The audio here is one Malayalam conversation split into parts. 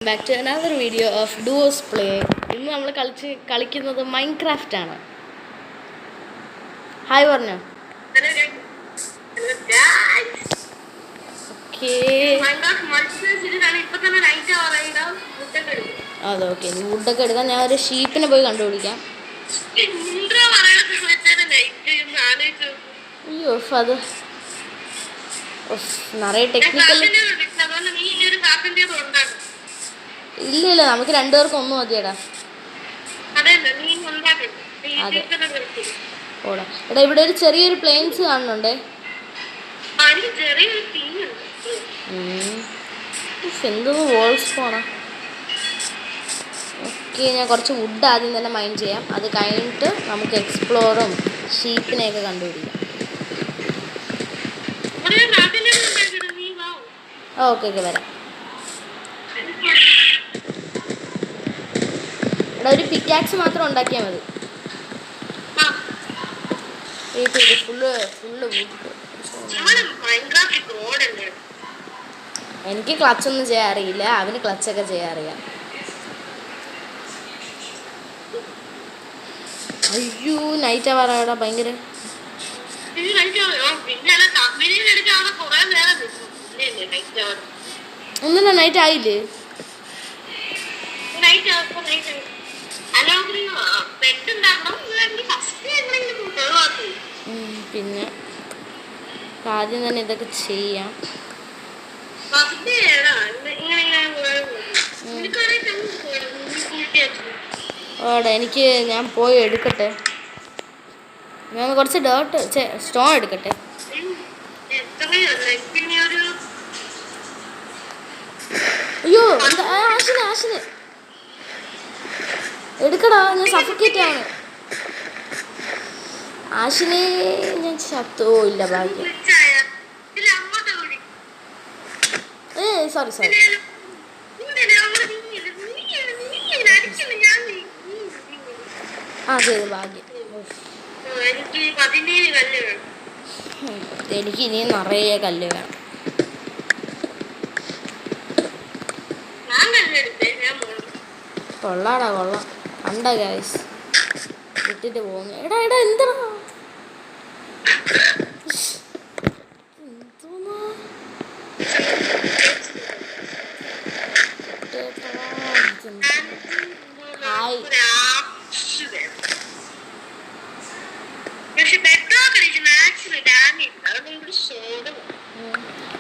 Back to another video of duos play. ഇന്ന് നമ്മൾ കളിക്കുന്നത് മൈൻക്രാഫ്റ്റ് ആണ്. ഹായ് പറഞ്ഞോ. അതെ ഓക്കെ, ഇനി വുഡൊക്കെ എടുക്കാൻ ഞാൻ ഒരു ഷീപ്പിനെ പോയി കണ്ടുപിടിക്കാം. അയ്യോ അത് നിറയെ ടെക്നിക്കൽ. ഇല്ല നമുക്ക് രണ്ടുപേർക്കും ഒന്നും മതിയടാ. അതെ ഓടാ എടാ, ഇവിടെ ഒരു ചെറിയൊരു പ്ലെയിൻസ് കാണുന്നുണ്ടേ. എന്തോ വോൾസ് പോണ. ഓക്കെ, ഞാൻ കുറച്ച് വുഡ് ആദ്യം തന്നെ മൈൻഡ് ചെയ്യാം. അത് കഴിഞ്ഞിട്ട് നമുക്ക് എക്സ്പ്ലോറും ഷീപ്പിനെയൊക്കെ കണ്ടുപിടിക്കാം. ഓക്കെ ഓക്കെ വരാം. എടാ ഒരു പിക്കാക്സ് മാത്രം ഉണ്ടാക്കിയാൽ മതി. ഫുള്ള് എനിക്ക് ക്ലച്ചൊന്നും ചെയ്യാൻ അറിയില്ല, അവന് ക്ലച്ചൊക്കെ ചെയ്യാൻ അറിയാം. അയ്യോ നൈറ്റ് ആവാറാടാ ഭയങ്കര. ഒന്നും നൈറ്റ് ആയില്ലേ? പിന്നെ ആദ്യം തന്നെ ഇതൊക്കെ ചെയ്യാം. ഓടെ എനിക്ക് ഞാൻ പോയി എടുക്കട്ടെ. ഞാൻ കുറച്ച് സ്റ്റോൺ എടുക്കട്ടെ. അയ്യോ ആശിന് എടുക്കടാ, ഞാൻ സഫക്കേറ്റ് ആണ്. ആശിനെ ഞാൻ ചത്തോ ഇല്ല ഭാഗ്യം. സോറി ശരി ഭാഗ്യം. എനിക്ക് ഇനിയും നിറയെ കല്ല് വേണം. കൊള്ളാടാ കൊള്ളാം. കണ്ട ഗൈസ് ഇട്ടിട്ട് പോകുന്നു. എടാ എന്താ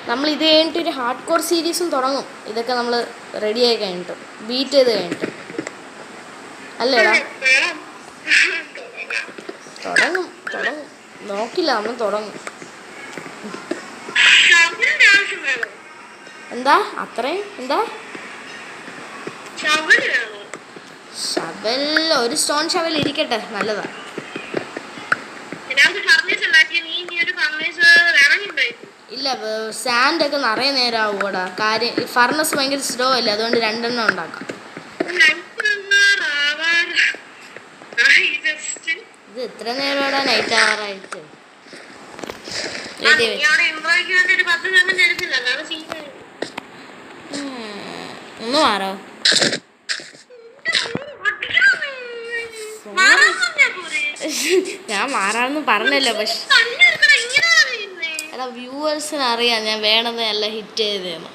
നമ്മൾ ഇത് കഴിഞ്ഞിട്ട് ഒരു ഹാർഡ് കോർ സീരീസും തുടങ്ങും. ഇതൊക്കെ നമ്മൾ റെഡി ആയി കഴിഞ്ഞിട്ട് ബീറ്റ് ചെയ്ത് കഴിഞ്ഞിട്ട് അല്ലേടാ? തുടങ്ങും നോക്കില്ല, നമ്മൾ തുടങ്ങും. എന്താ അത്രയും എന്താ ഷവൽ? ഒരു സ്റ്റോൺ ഷവൽ ഇരിക്കട്ടെ, നല്ലതാ. ഇല്ല സാൻഡൊക്കെ നിറയെ നേരം ആവുകൂടാ. കാര്യം ഫർണസ് ഭയങ്കര സ്ലോ അല്ലേ, അതുകൊണ്ട് 2 എണ്ണം ഉണ്ടാക്കാം. ഇത് എത്ര നേരമാടാ നൈറ്റ് ആവാറായിട്ട്? ഒന്ന് മാറോ? ഞാൻ മാറാമെന്ന് പറഞ്ഞല്ലോ, പക്ഷെ എടാ വ്യൂവേഴ്സിന് അറിയാം ഞാൻ വേണമെന്നല്ല ഹിറ്റ് ചെയ്തേന്ന്.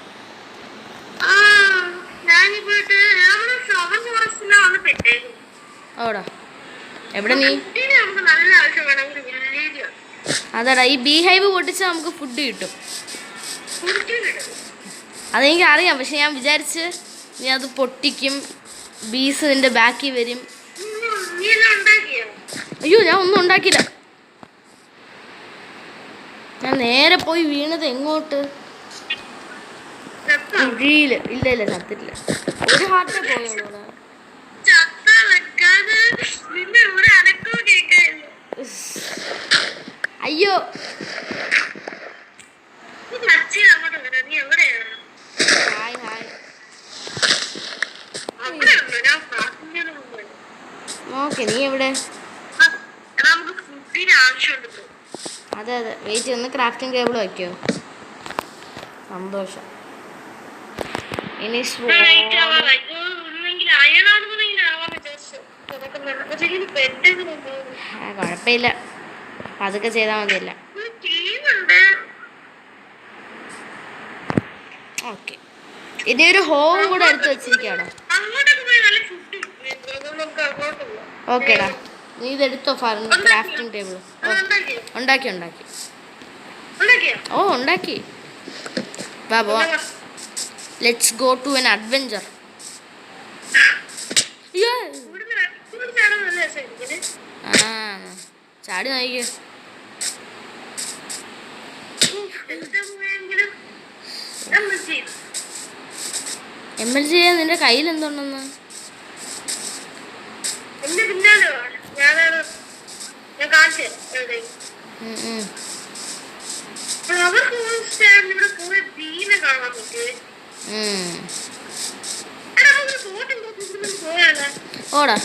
ഓടാ എവിടെ നീ? അതാടാ ഈ ബീ ഹൈവ് പൊട്ടിച്ചാൽ നമുക്ക് ഫുഡ് കിട്ടും. അതെനിക്ക് അറിയാം, പക്ഷെ ഞാൻ വിചാരിച്ച് നീ അത് പൊട്ടിക്കും, ബീസ് നിന്റെ ബാക്കിൽ വരും. അയ്യോ ഞാൻ ഒന്നും ഉണ്ടാക്കിയില്ല. ഞാൻ നേരെ പോയി വീണത് എങ്ങോട്ട്? കുഴിയില്. ഇല്ല ചത്തിട്ടില്ല. ഒരു ഹാർട്ടേ പോയുള്ളൂ. അയ്യോ ഹായ് ഓക്കെ, നീ എവിടെ? അതെ വെയിറ്റ്, ഒന്ന് ക്രാഫ്റ്റിംഗ് ടേബിൾ വയ്ക്കോ. സന്തോഷം. ഇനി കുഴപ്പമില്ല, അതൊക്കെ ചെയ്താൽ മതിയല്ല. ഓക്കെ, ഇനി ഒരു ഹോം കൂടെ എടുത്ത് വെച്ചിരിക്കാണോ? ഓക്കേടാ, നീ ഇതെടുത്തോ. ക്രാഫ്റ്റിംഗ് ടേബിൾ ഉണ്ടാക്കി ഉണ്ടാക്കി. ഓ ഉണ്ടാക്കി. വാ പോവാം. Let's go to an adventure. ആ ചാടി നോക്കിക്കോ. ML ചെയ്യാൻ നിന്റെ കയ്യിൽ എന്തുണ്ടെന്ന്? ഓടാ.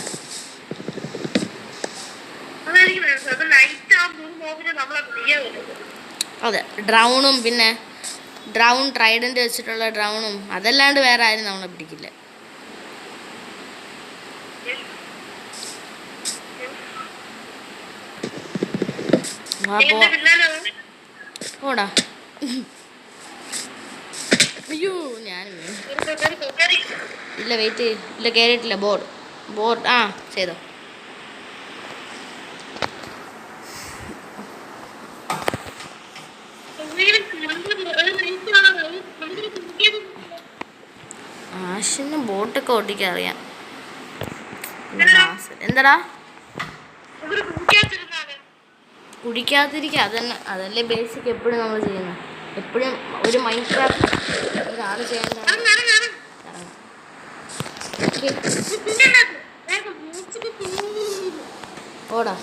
അതെ, ഡ്രൗണും പിന്നെ ഡ്രൗൺ ട്രൈഡന്റ് വെച്ചിട്ടുള്ള ഡ്രൗണും അതല്ലാണ്ട് വേറെ ആരും നമ്മളെ പിടിക്കില്ല. ഓടാ. അയ്യോ ഞാൻ ഇല്ല, വെയിറ്റ് ചെയ്യ. ഇല്ല, കയറിയിട്ടില്ല. ബോർഡ് ആ ചെയ്തോ. ആഷിന് ബോട്ടൊക്കെ ഓടിക്കാൻ അറിയാം. എന്താടാ കുടിക്കാതിരിക്കുക? അതല്ലേ ബേസിക് എപ്പോഴും നമ്മൾ ചെയ്യുന്നത്. എപ്പോഴും ഒരു മൈൻഡ് ക്രാഫ്റ്റ് ഒരാൾ ചെയ്യേണ്ട. ഓടാ.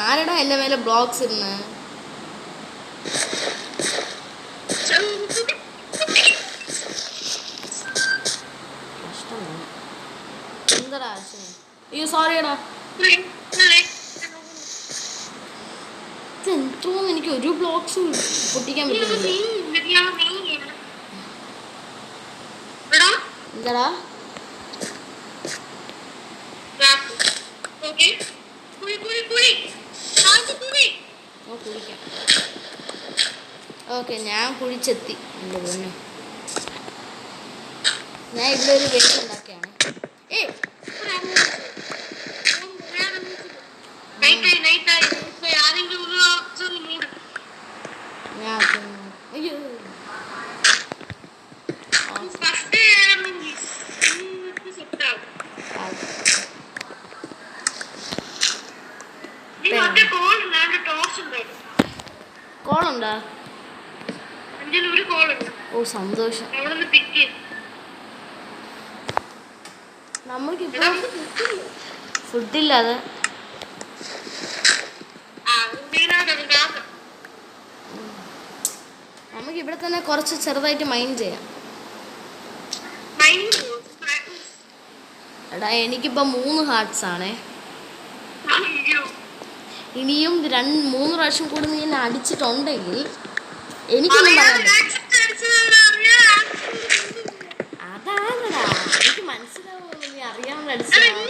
ആരടാ എൻ്റെ മേലെ ബ്ലോക്സ് ഇടുന്ന്? എന്താടാ ആശയം? അയ്യോ സോറിയടാ. എന്തോന്ന്, എനിക്ക് ഒരു ബ്ലോക്സ് പൊട്ടിക്കാൻ പറ്റുന്നില്ല. എന്താടാ? കുളിക്കാം. ഓക്കെ, ഞാൻ കുഴിച്ചെത്തി. എൻ്റെ പൊന്നെ, ഞാൻ ഇവിടെ ഒരു വേസ്റ്റ് ഉണ്ടാക്കിയാണ്. അയ്യോ കോളുണ്ടോ? ഓ സന്തോഷം. നമുക്കിപ്പോ ഫുഡില്ലാതെ നമുക്കിവിടെ തന്നെ കുറച്ച് ചെറുതായിട്ട് മൈൻഡ് ചെയ്യാം. എടാ എനിക്കിപ്പോൾ 3 ഹാർട്ട്സ് ആണേ. ഇനിയും 2-3 പ്രാവശ്യം കൂടി നീ എന്നെ അടിച്ചിട്ടുണ്ടെങ്കിൽ എനിക്കൊന്നും പറയാൻ പറ്റില്ല. അതാണടാ, എനിക്ക് മനസ്സിലാവുള്ളൂ നീ അറിയാൻ അടിച്ചതാണ്.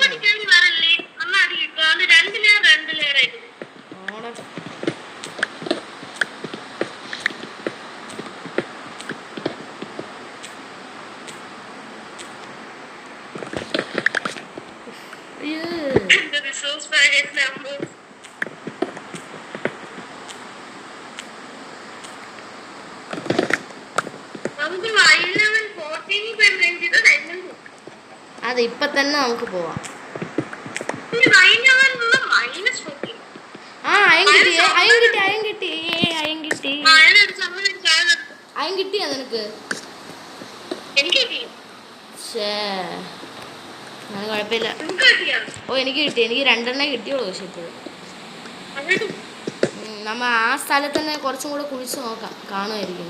അതെ, ഇപ്പൊ തന്നെ നമുക്ക് പോവാം. ആ അയം കിട്ടിയാ നിനക്ക്? ഞാൻ കുഴപ്പമില്ല. ഓ എനിക്ക് കിട്ടി. എനിക്ക് 2 കിട്ടിയുള്ളൂ. പക്ഷെ ഇപ്പോഴും നമ്മ ആ സ്ഥലത്ത് തന്നെ കുറച്ചും കൂടെ കുഴിച്ച് നോക്കാം, കാണുമായിരിക്കും.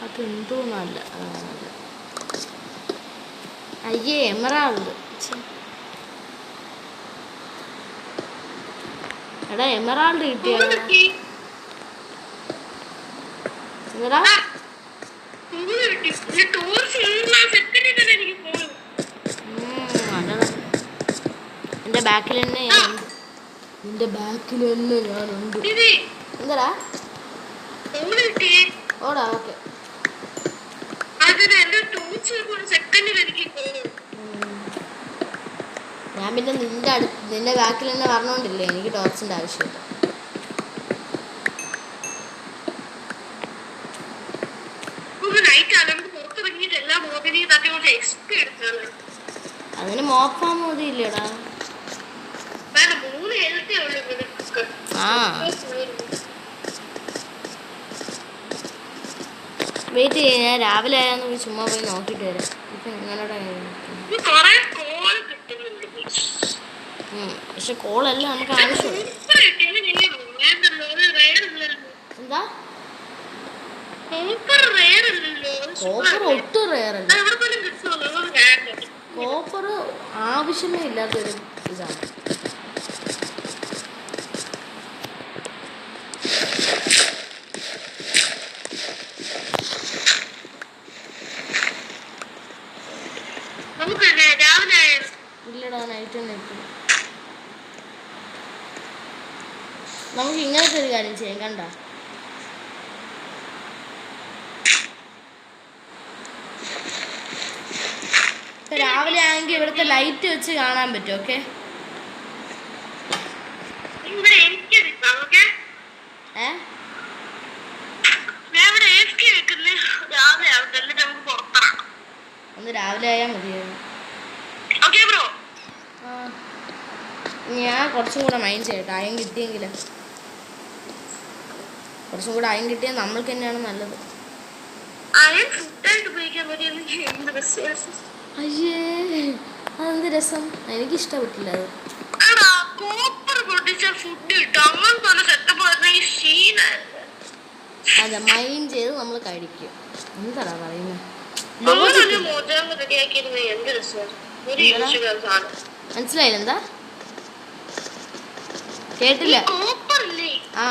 അതെന്തോന്നല്ല. അയ്യേ എമറാൾഡ് എടാ എമറാൾഡ് കിട്ടിയോ? എന്താ എന്റെ ബാക്കിൽ തന്നെ ഞാനുണ്ട്. എന്താടാ ഓടാ ഓക്കെ. ഞാൻ പിന്നെ നിന്റെ ബാക്കിൽ തന്നെ പറഞ്ഞോണ്ടില്ലേ എനിക്ക് ടോർച്ചിന്റെ ആവശ്യമില്ല. അതിന് മോപ്പാൻ മതിയില്ലേടാ. ആ വെയിറ്റ് ചെയ്യ, ഞാൻ രാവിലെ ആയാന്ന് ചുമ്മാ പോയി നോക്കിട്ട് വരാം. ഇപ്പൊ നിങ്ങളുടെ പക്ഷെ കോളല്ല നമുക്ക് ആവശ്യമുള്ളൂ. എന്താ കോപ്പർ ഒട്ടും റെയറല്ല. കോപ്പർ ആവശ്യമേ ഇല്ലാത്തൊരു ഇതാണ്. ഇല്ലടാ നൈറ്റ് തന്നെ എത്തും. നമുക്ക് ഇങ്ങനത്തെ ഒരു കാര്യം ചെയ്യാം. കണ്ട രാവിലെ ആണെങ്കിൽ ഇവിടുത്തെ ലൈറ്റ് വെച്ച് കാണാൻ പറ്റും. ഓക്കെ ഒന്ന് രാവിലെ ആയാൽ മതിയായിരുന്നു. ഞാൻ കുറച്ചും കൂടെ മൈൻഡ് ചെയ്യട്ടെ. അയം കിട്ടിയെങ്കിൽ കുറച്ചും കൂടെ അയം കിട്ടിയാൽ നമ്മൾക്ക് തന്നെയാണ് നല്ലത്. അയ്യേ അതെന്ത് രസം, എനിക്കിഷ്ടപ്പെട്ടില്ല അത്. അതെ മൈൻഡ് ചെയ്ത് നമ്മൾ കഴിക്കും. എന്താടാ പറയുന്നത്? മനസ്സിലായില്ല? എന്താ കേട്ടില്ല? ആ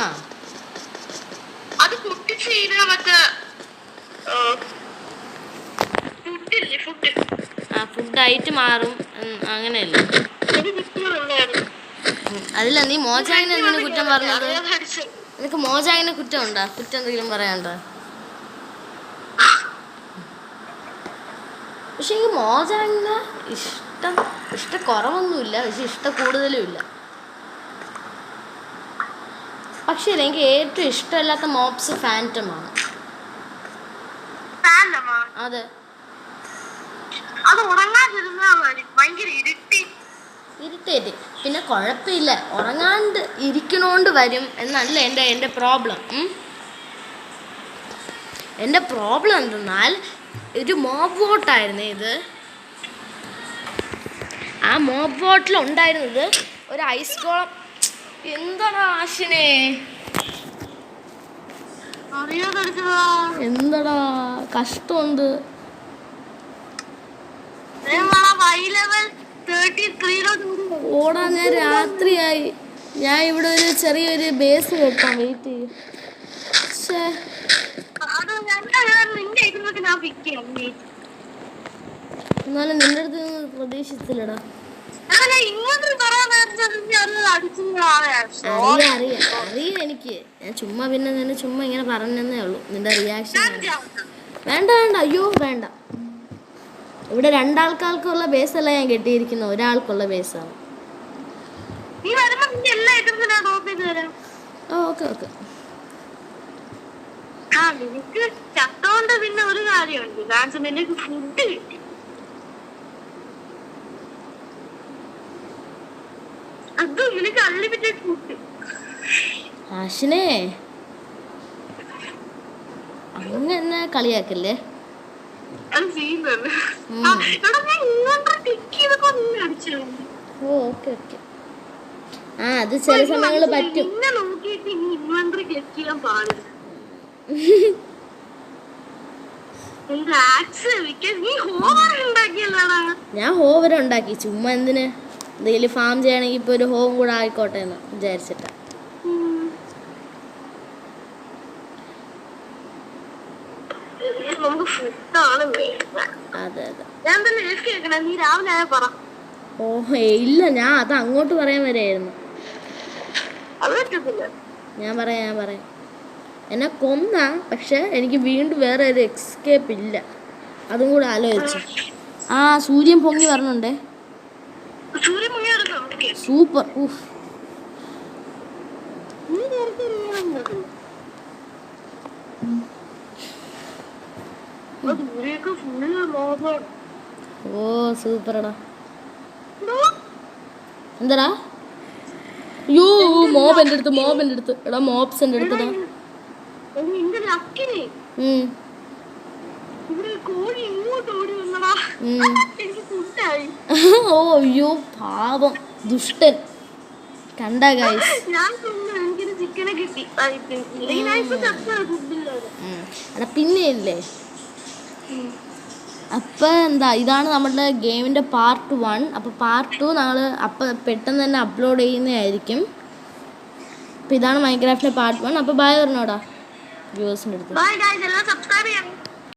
ഫുഡായിട്ട് മാറും അങ്ങനെയല്ലേ? അതില്ല നീ മോജാങ്ങിനെ എന്തിനു കുറ്റം പറഞ്ഞത്? നിനക്ക് മോജാങ്ങിനെ കുറ്റം ഉണ്ടോ? കുറ്റം എന്തെങ്കിലും പറയാനുണ്ടോ? പക്ഷെ ഈ മോജാങ്ങിനെ ഇഷ്ടക്കുറവൊന്നുമില്ല, പക്ഷെ ഇഷ്ടം കൂടുതലും ഇല്ല. പക്ഷെ എനിക്ക് ഏറ്റവും ഇഷ്ടമില്ലാത്ത മോപ്സ് ഫാൻറ്റമാണ്. അതെ ഇറിറ്റേറ്റ്. പിന്നെ കുഴപ്പമില്ല, ഉറങ്ങാണ്ട് ഇരിക്കണോണ്ട് വരും എന്നല്ല എൻ്റെ പ്രോബ്ലം. എൻ്റെ പ്രോബ്ലം എന്തെന്നാൽ ഒരു മോബ് വോട്ടായിരുന്നു ഇത്. ആ മോബ് വോട്ടിൽ ഉണ്ടായിരുന്നത് ഒരു ഐസ് ഗോളം. എന്താടാ ആശിനെ, എന്താടാ കഷ്ടമുണ്ട്. ഓടാ ഞാൻ രാത്രിയായി. ഞാൻ ഇവിടെ ഒരു ചെറിയൊരു ബേസ് വെക്കാം. വെയിറ്റ് ചെയ്യും. എന്നാലും നിന്റെ അടുത്ത് പ്രതീക്ഷിച്ചില്ലടാ. അറിയാം എനിക്ക്. ഞാൻ ചുമ്മാ പിന്നെ ചുമ്മാ ഇങ്ങനെ പറഞ്ഞതന്നേ ഉള്ളൂ. നിന്റെ റിയാക്ഷൻ വേണ്ട. അയ്യോ വേണ്ട. ഇവിടെ രണ്ടാൾക്കാർക്കുള്ള ബേസല്ല ഞാൻ കെട്ടിയിരിക്കുന്നത്, ഒരാൾക്കുള്ള ബേസാണ്. ഓക്കെ നിനക്ക് ചത്തോണ്ട് പിന്നെ ഒരു കാര്യമുണ്ട്. കാരണം നിനക്ക് ഫുഡ് കിട്ടി. അത് നിനക്ക് അൺലിമിറ്റഡ് ഫുഡ്. ആശിനെ അങ്ങനെ കളിയാക്കല്ലേ? ഓക്കെ അത് ചില സമയങ്ങളിൽ പറ്റും. ഞാൻ ഹോവരെ ഉണ്ടാക്കി ചുമ്മാ എന്തിന് എന്തെങ്കിലും ഫാം ചെയ്യണമെങ്കിൽ ഇപ്പൊ ഒരു ഹോം കൂടെ ആയിക്കോട്ടെ എന്ന് വിചാരിച്ചിട്ടാ. അതെ അതെ. ഓ ഇല്ല, ഞാൻ അത് അങ്ങോട്ട് പറയാൻ വരെയായിരുന്നു. ഞാൻ പറയാം എന്നെ കൊന്ന, പക്ഷെ എനിക്ക് വീണ്ടും വേറെ ഒരു എക്സ്കേപ്പ് ഇല്ല. അതും കൂടെ ആലോചിച്ചു. ആ സൂര്യൻ പൊങ്ങി വരണുണ്ടേ. സൂപ്പർ. ഊഫ്. ഓ സൂപ്പറടാ. എന്താടാ? യോ മോബ് എൻ്റെ അടുത്ത് എടാ, മോബ്സ് എൻ്റെ അടുത്തടാ. ഓ അയ്യോ പാവം ദുഷ്ടൻ. കണ്ട ഗൈസ്, എടാ പിന്നെ ഇല്ലേ. അപ്പം എന്താ, ഇതാണ് നമ്മുടെ ഗെയിമിൻ്റെ പാർട്ട് 1. അപ്പോൾ പാർട്ട് 2 ഞങ്ങൾ അപ്പം പെട്ടെന്ന് തന്നെ അപ്ലോഡ് ചെയ്യുന്നതായിരിക്കും. അപ്പോൾ ഇതാണ് മൈൻക്രാഫ്റ്റിൻ്റെ പാർട്ട് 1. അപ്പോൾ ബൈ പറഞ്ഞോടാ വ്യൂവേഴ്സിൻ്റെ അടുത്ത്.